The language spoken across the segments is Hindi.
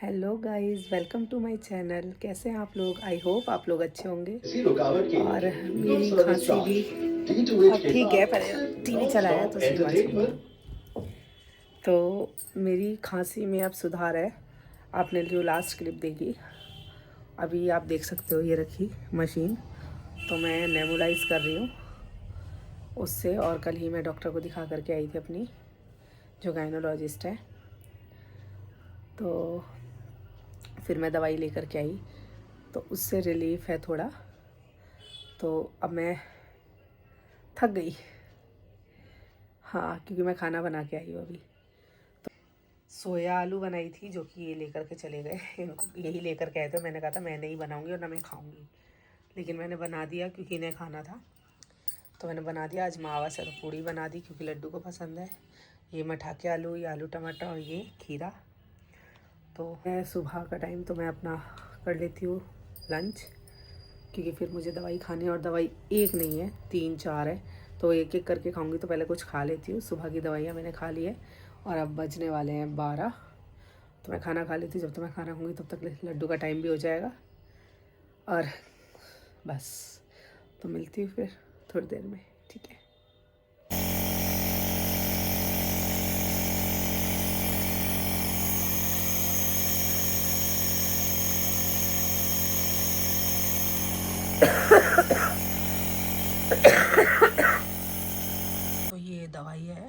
Hello guys, welcome to my channel. कैसे हैं आप लोग? आई होप आप लोग अच्छे होंगे। और मेरी खांसी भी अब ठीक है। पहले टीवी चलाया तो उसकी आवाज़ कम थी। तो मेरी खांसी में अब सुधार है। आपने जो लास्ट क्लिप देखी, अभी आप देख सकते हो, ये रखी मशीन। तो मैं नेबुलाइज कर रही हूँ उससे। और कल ही मैं डॉक्टर को दिखा करके आई थी, अपनी जो गायनोलॉजिस्ट है। तो फिर मैं दवाई लेकर के आई, तो उससे रिलीफ है थोड़ा। तो अब मैं थक गई। हाँ, क्योंकि मैं खाना बना के आई हूँ अभी। तो सोया आलू बनाई थी, जो कि ये लेकर के चले गए। इनको यही लेकर के आए थे। मैंने कहा था मैं नहीं बनाऊँगी और ना मैं खाऊँगी, लेकिन मैंने बना दिया क्योंकि इन्हें खाना था। तो मैंने बना दिया। आज मावा से तो पूड़ी बना दी क्योंकि लड्डू को पसंद है। ये मठाके आलू, ये आलू टमाटर और ये खीरा। तो मैं सुबह का टाइम तो मैं अपना कर लेती हूँ लंच, क्योंकि फिर मुझे दवाई खानी है। और दवाई एक नहीं है, 3-4 है, तो एक एक करके खाऊंगी। तो पहले कुछ खा लेती हूँ। सुबह की दवाइयाँ मैंने खा ली है और अब बजने वाले हैं 12। तो मैं खाना खा लेती हूँ। जब तक मैं खाना खाऊंगी तब तक लड्डू का टाइम भी हो जाएगा। और बस, तो मिलती हूँ फिर थोड़ी देर में, ठीक है। तो ये दवाई है,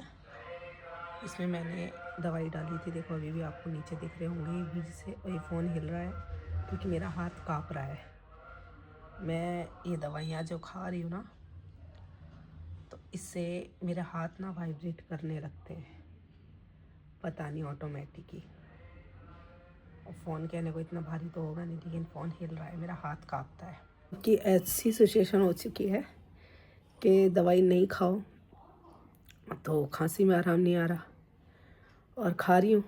इसमें मैंने दवाई डाली थी। देखो अभी भी आपको नीचे दिख रहे होंगे ये बीज से। और ये फ़ोन हिल रहा है क्योंकि मेरा हाथ काँप रहा है। मैं ये दवाइयाँ जो खा रही हूँ ना, तो इससे मेरे हाथ ना वाइब्रेट करने लगते हैं, पता नहीं ऑटोमेटिक ही। और फ़ोन कहने को इतना भारी तो होगा नहीं, लेकिन फ़ोन हिल रहा है, मेरा हाथ काँपता है। कि ऐसी सिचुएशन हो चुकी है कि दवाई नहीं खाओ तो खांसी में आराम नहीं आ रहा, और खा रही हूँ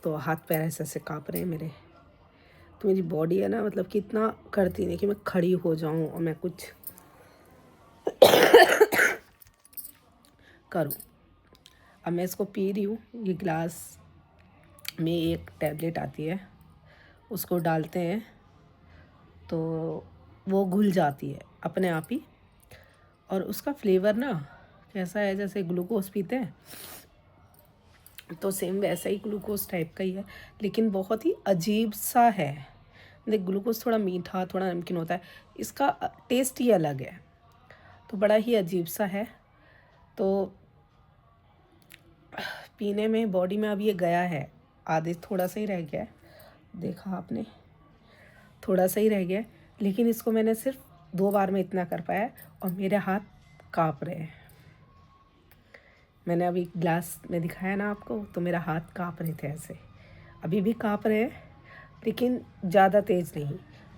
तो हाथ पैर ऐसे ऐसे काँप रहे हैं मेरे। तो मेरी बॉडी है ना, मतलब कि इतना करती नहीं कि मैं खड़ी हो जाऊँ और मैं कुछ करूँ। अब मैं इसको पी रही हूँ। ये गिलास में एक टैबलेट आती है, उसको डालते हैं तो वो घुल जाती है अपने आप ही। और उसका फ्लेवर ना कैसा है, जैसे ग्लूकोज पीते हैं तो सेम वैसा ही ग्लूकोज टाइप का ही है, लेकिन बहुत ही अजीब सा है। देख, ग्लूकोज थोड़ा मीठा थोड़ा नमकीन होता है, इसका टेस्ट ही अलग है। तो बड़ा ही अजीब सा है। तो पीने में बॉडी में अब ये गया है, आधे थोड़ा सा ही रह गया है, देखा आपने, थोड़ा सा ही रह गया है। लेकिन इसको मैंने सिर्फ 2 बार में इतना कर पाया और मेरे हाथ काँप रहे हैं। मैंने अभी ग्लास में दिखाया ना आपको, तो मेरा हाथ काँप रहे थे ऐसे। अभी भी काँप रहे हैं, लेकिन ज़्यादा तेज़ नहीं।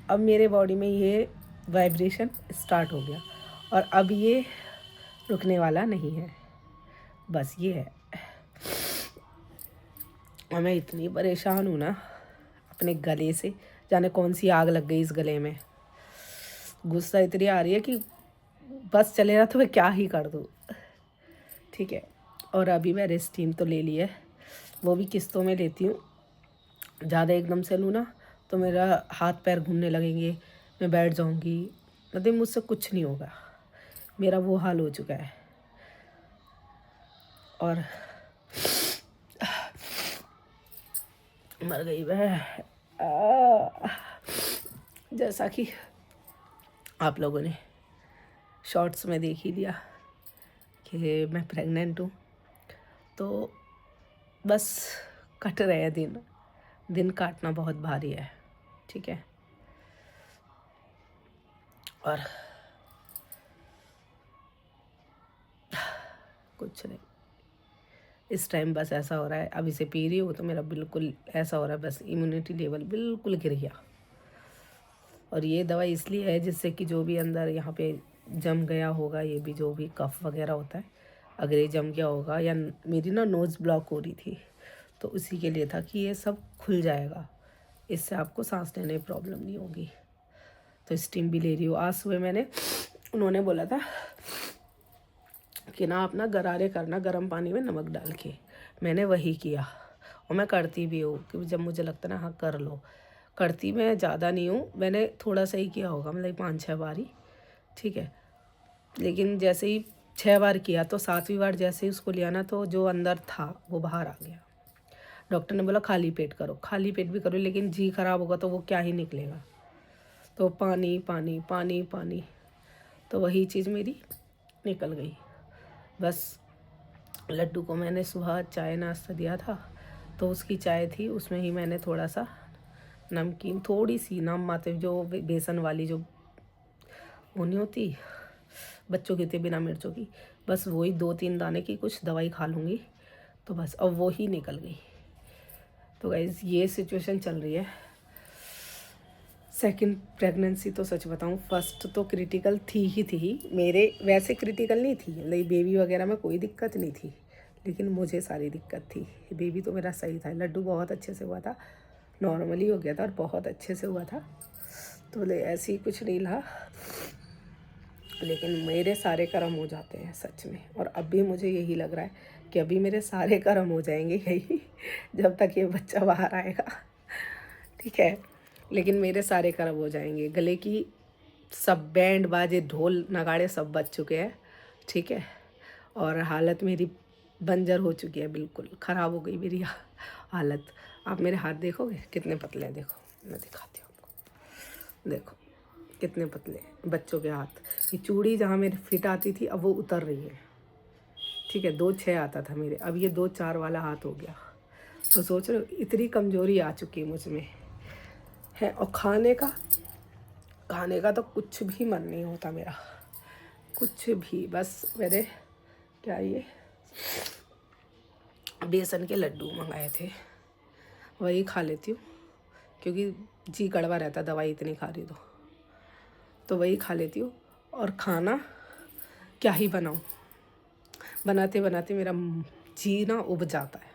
अब मेरे बॉडी में ये वाइब्रेशन स्टार्ट हो गया और अब ये रुकने वाला नहीं है। बस ये है। और मैं इतनी परेशान हूँ ना अपने गले से, जाने कौन सी आग लग गई इस गले में। गुस्सा इतनी आ रही है कि बस चले रहा तो मैं क्या ही कर दूँ, ठीक है। और अभी मैं रेस्टीन तो ले ली है, वो भी किस्तों में लेती हूँ। ज़्यादा एकदम से लूँ ना तो मेरा हाथ पैर घूमने लगेंगे, मैं बैठ जाऊँगी, मतलब मुझसे कुछ नहीं होगा। मेरा वो हाल हो चुका है। और मर गई वह। जैसा कि आप लोगों ने शॉर्ट्स में देख ही लिया कि मैं प्रेग्नेंट हूँ। तो बस कट रहे हैं दिन। दिन काटना बहुत भारी है, ठीक है। और कुछ नहीं, इस टाइम बस ऐसा हो रहा है, अभी से पी रही हूँ तो मेरा बिल्कुल ऐसा हो रहा है, बस इम्यूनिटी लेवल बिल्कुल गिर गया। और ये दवाई इसलिए है जिससे कि जो भी अंदर यहाँ पे जम गया होगा, ये भी जो भी कफ वगैरह होता है, अगर ये जम गया होगा, या मेरी ना नोज़ ब्लॉक हो रही थी, तो उसी के लिए था कि ये सब खुल जाएगा, इससे आपको सांस लेने में प्रॉब्लम नहीं होगी। तो स्टीम भी ले रही हूँ। आज सुबह मैंने, उन्होंने बोला था कि ना अपना गरारे करना गर्म पानी में नमक डाल के, मैंने वही किया और मैं करती भी हूँ कि जब मुझे लगता है ना हाँ कर लो, करती मैं ज़्यादा नहीं हूँ, मैंने थोड़ा सा ही किया होगा, मतलब 5-6 बार ही, ठीक है। लेकिन जैसे ही 6 बार किया तो 7वीं बार जैसे ही उसको लिया ना तो जो अंदर था वो बाहर आ गया। डॉक्टर ने बोला खाली पेट करो, खाली पेट भी करो, लेकिन जी खराब होगा तो वो क्या ही निकलेगा, तो पानी पानी पानी पानी, तो वही चीज़ मेरी निकल गई। बस लड्डू को मैंने सुबह चाय नाश्ता दिया था, तो उसकी चाय थी, उसमें ही मैंने थोड़ा सा नमकीन, थोड़ी सी नाम मात्र, जो बेसन वाली जो वो नहीं होती बच्चों की, थी बिना मिर्चों की, बस वही 2-3 दाने की कुछ दवाई खा लूँगी तो बस, अब वो ही निकल गई। तो गाइज़ ये सिचुएशन चल रही है। सेकंड प्रेगनेंसी तो सच बताऊं, फर्स्ट तो क्रिटिकल थी मेरे, वैसे क्रिटिकल नहीं थी, मतलब बेबी वगैरह में कोई दिक्कत नहीं थी, लेकिन मुझे सारी दिक्कत थी। बेबी तो मेरा सही था, लड्डू बहुत अच्छे से हुआ था, नॉर्मली हो गया था और बहुत अच्छे से हुआ था, तो ऐसे ही कुछ नहीं रहा। लेकिन मेरे सारे कर्म हो जाते हैं सच में, और अभी मुझे यही लग रहा है कि अभी मेरे सारे कर्म हो जाएंगे यही जब तक ये बच्चा बाहर आएगा, ठीक है। लेकिन मेरे सारे कर्म हो जाएंगे, गले की सब बैंड बाजे ढोल नगाड़े सब बज चुके हैं, ठीक है। और हालत मेरी बंजर हो चुकी है, बिल्कुल ख़राब हो गई मेरी हालत। आप मेरे हाथ देखोगे कितने पतले हैं, देखो मैं दिखाती हूँ आपको, देखो कितने पतले बच्चों के हाथ। ये चूड़ी जहाँ मेरे फिट आती थी अब वो उतर रही है, ठीक है। 2-6 आता था मेरे, अब ये 2-4 वाला हाथ हो गया। तो सोच रहे हो इतनी कमज़ोरी आ चुकी है मुझ में है। और खाने का तो कुछ भी मन नहीं होता मेरा, कुछ भी। बस मेरे क्या ये बेसन के लड्डू मंगाए थे, वही खा लेती हूँ, क्योंकि जी कड़वा रहता दवाई इतनी खा रही तो वही खा लेती हूँ। और खाना क्या ही बनाऊँ, बनाते बनाते मेरा जी ना उब जाता है।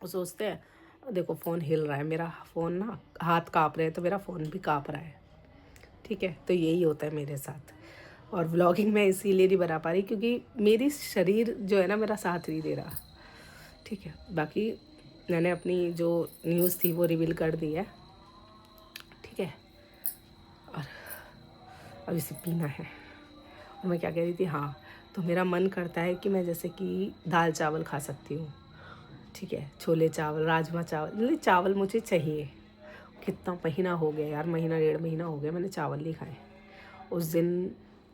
वो सोचते हैं, देखो फ़ोन हिल रहा है मेरा, फ़ोन ना हाथ काँप रहे हैं तो मेरा फ़ोन भी काँप रहा है, ठीक है। तो यही होता है मेरे साथ। और व्लॉगिंग मैं इसीलिए नहीं बना पा रही क्योंकि मेरी शरीर जो है ना मेरा साथ नहीं दे रहा, ठीक है। बाकी मैंने अपनी जो न्यूज़ थी वो रिवील कर दी है, ठीक है। और अब इसे पीना है। और मैं क्या कह रही थी, हाँ, तो मेरा मन करता है कि मैं जैसे कि दाल चावल खा सकती हूँ, ठीक है। छोले चावल, राजमा चावल, मतलब चावल मुझे चाहिए। कितना महीना हो गया यार, महीना 1.5 महीना हो गया मैंने चावल नहीं खाए। उस दिन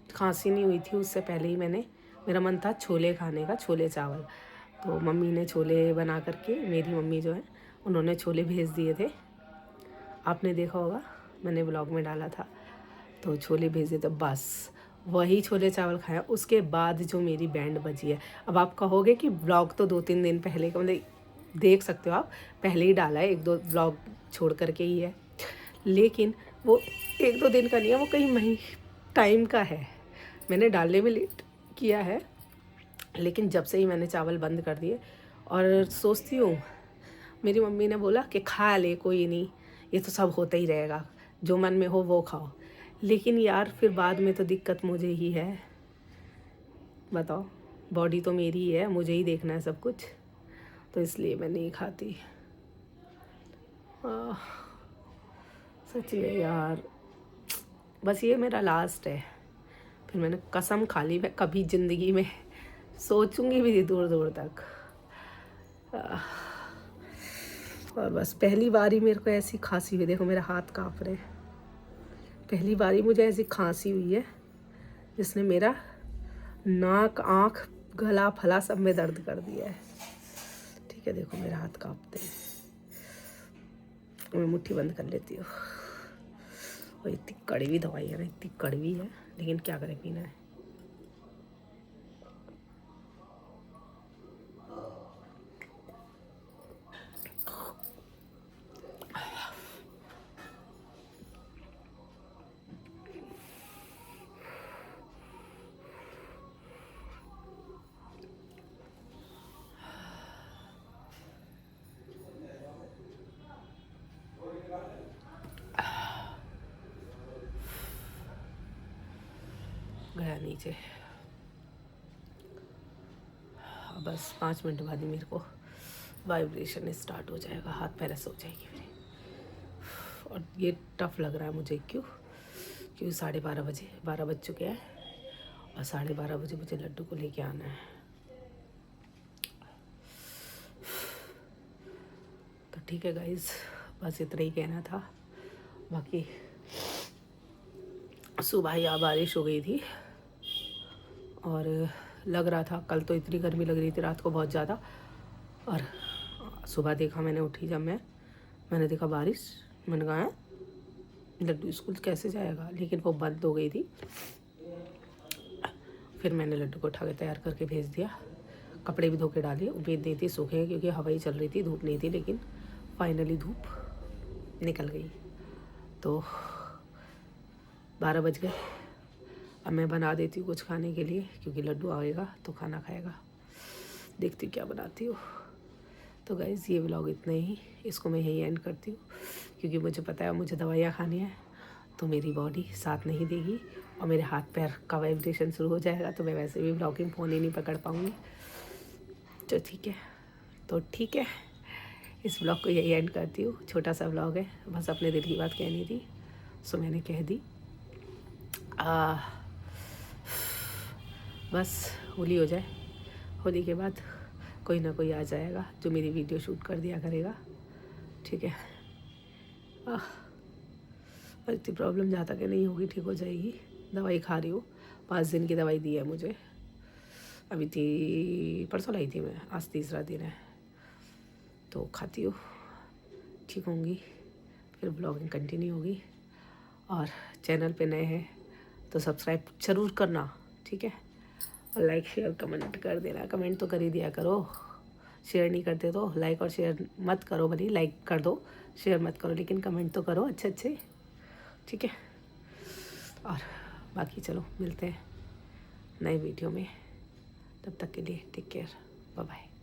खांसी नहीं हुई थी, उससे पहले ही मेरा मन था छोले खाने का, छोले चावल। तो मम्मी ने छोले बना करके, मेरी मम्मी जो है उन्होंने छोले भेज दिए थे, आपने देखा होगा, मैंने ब्लॉग में डाला था। तो छोले भेजे तो बस वही छोले चावल खाया। उसके बाद जो मेरी बैंड बजी है, अब आप कहोगे कि ब्लॉग तो 2-3 दिन पहले का, मतलब देख सकते हो आप, पहले ही डाला है, 1-2 ब्लॉग छोड़ करके ही है, लेकिन वो 1-2 दिन का नहीं है, वो कहीं टाइम का है। मैंने डालने में लेट किया है, लेकिन जब से ही मैंने चावल बंद कर दिए, और सोचती हूँ, मेरी मम्मी ने बोला कि खा ले कोई नहीं, ये तो सब होता ही रहेगा, जो मन में हो वो खाओ। लेकिन यार फिर बाद में तो दिक्कत मुझे ही है, बताओ, बॉडी तो मेरी ही है, मुझे ही देखना है सब कुछ, तो इसलिए मैं नहीं खाती। सच में यार, बस ये मेरा लास्ट है, फिर मैंने कसम खा ली मैं कभी ज़िंदगी में सोचूंगी भी नहीं दूर दूर तक। और बस पहली बार ही मेरे को ऐसी खांसी हुई, देखो मेरा हाथ काँप रहे, पहली बार ही मुझे ऐसी खांसी हुई है जिसने मेरा नाक, आँख, गला फला सब में दर्द कर दिया है, ठीक है। देखो मेरा हाथ काँपते हैं, मैं मुट्ठी बंद कर लेती हूँ। और इतनी कड़वी दवाई है ना, इतनी कड़वी है, लेकिन क्या करें, पीना है। गया नीचे। बस 5 मिनट बाद ही मेरे को वाइब्रेशन स्टार्ट हो जाएगा, हाथ पैर ऐसे हो जाएगी मेरी। और ये टफ़ लग रहा है मुझे, क्योंकि 12:30 बजे 12 बज चुके हैं और 12:30 बजे मुझे लड्डू को लेके आना है। तो ठीक है गाइज़, बस इतना ही कहना था। बाकी सुबह यहाँ बारिश हो गई थी और लग रहा था, कल तो इतनी गर्मी लग रही थी रात को बहुत ज़्यादा, और सुबह देखा मैंने, उठी जब मैंने देखा बारिश, मैंने कहा लड्डू स्कूल कैसे जाएगा, लेकिन वो बंद हो गई थी। फिर मैंने लड्डू को उठा के तैयार करके भेज दिया, कपड़े भी धो के डाले, उम्मीद नहीं थी सूखे क्योंकि हवा ही चल रही थी, धूप नहीं थी, लेकिन फाइनली धूप निकल गई। तो 12 बज गए। अब मैं बना देती हूँ कुछ खाने के लिए, क्योंकि लड्डू आएगा तो खाना खाएगा। देखती हूँ क्या बनाती हूँ। तो गाइज़ ये व्लॉग इतना ही, इसको मैं यही एंड करती हूँ, क्योंकि मुझे पता है मुझे दवाइयाँ खानी है, तो मेरी बॉडी साथ नहीं देगी और मेरे हाथ पैर का वाइब्रेशन शुरू हो जाएगा, तो मैं वैसे भी व्लॉगिंग फ़ोन ही नहीं पकड़ पाऊँगी। तो ठीक है, इस व्लॉग को यही एंड करती हूँ। छोटा सा व्लॉग है, बस अपने दिल की बात कहनी थी, सो मैंने कह दी। बस होली हो जाए, होली के बाद कोई ना कोई आ जाएगा जो मेरी वीडियो शूट कर दिया करेगा, ठीक है। पर इतनी प्रॉब्लम जहाँ तक नहीं होगी, ठीक हो जाएगी। दवाई खा रही हूँ, 5 दिन की दवाई दी है मुझे, अभी परसों लाई थी मैं, आज तीसरा दिन है, तो खाती हूँ, ठीक होंगी, फिर ब्लॉगिंग कंटिन्यू होगी। और चैनल पे नए हैं तो सब्सक्राइब ज़रूर करना, ठीक है, और लाइक शेयर कमेंट कर देना। कमेंट तो कर ही दिया करो, शेयर नहीं करते तो लाइक और शेयर मत करो, भले लाइक कर दो, शेयर मत करो, लेकिन कमेंट तो करो अच्छे, ठीक है। और बाकी चलो मिलते हैं नए वीडियो में, तब तक के लिए टेक केयर, बाय बाय।